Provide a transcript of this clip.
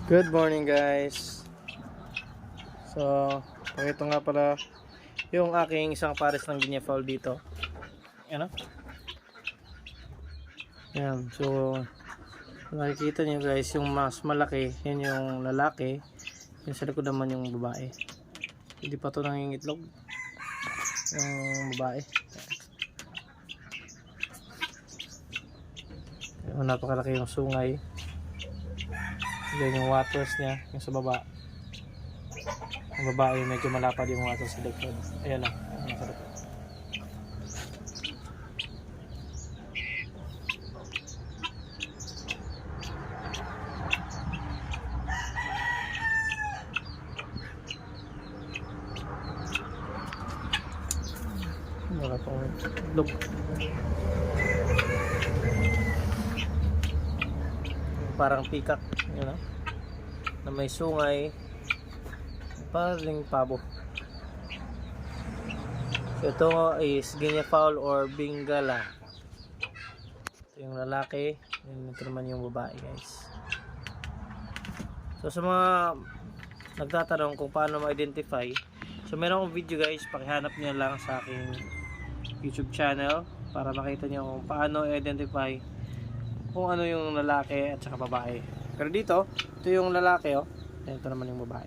Good morning guys. So, ito nga pala yung aking isang pares ng Guinea fowl dito. Ano? Yan. So, nakikita nyo guys, yung mas malaki, yan yung lalaki. Yung sa likod naman yung babae. Hindi pa ito nangingitlog. Yung babae. Yung napakalaki yung sungay. Yan yung waters niya, yung sa baba. Ang babae medyo malapad yung waters sa likod. Ayan lang, nasa likod. Wala pong itlog. Parang peacock, yun know, na may sungay, parang pabo. So ito is Guinea fowl or Bengala. Ito yung lalaki, ito naman yung babae guys. So sa mga nagtatanong kung paano ma-identify, so meron akong video guys, pakihanap niyo lang sa aking YouTube channel para makita niyo kung paano i-identify kung ano yung lalaki at saka babae. Pero dito, ito yung lalaki, oh. Ito naman yung babae.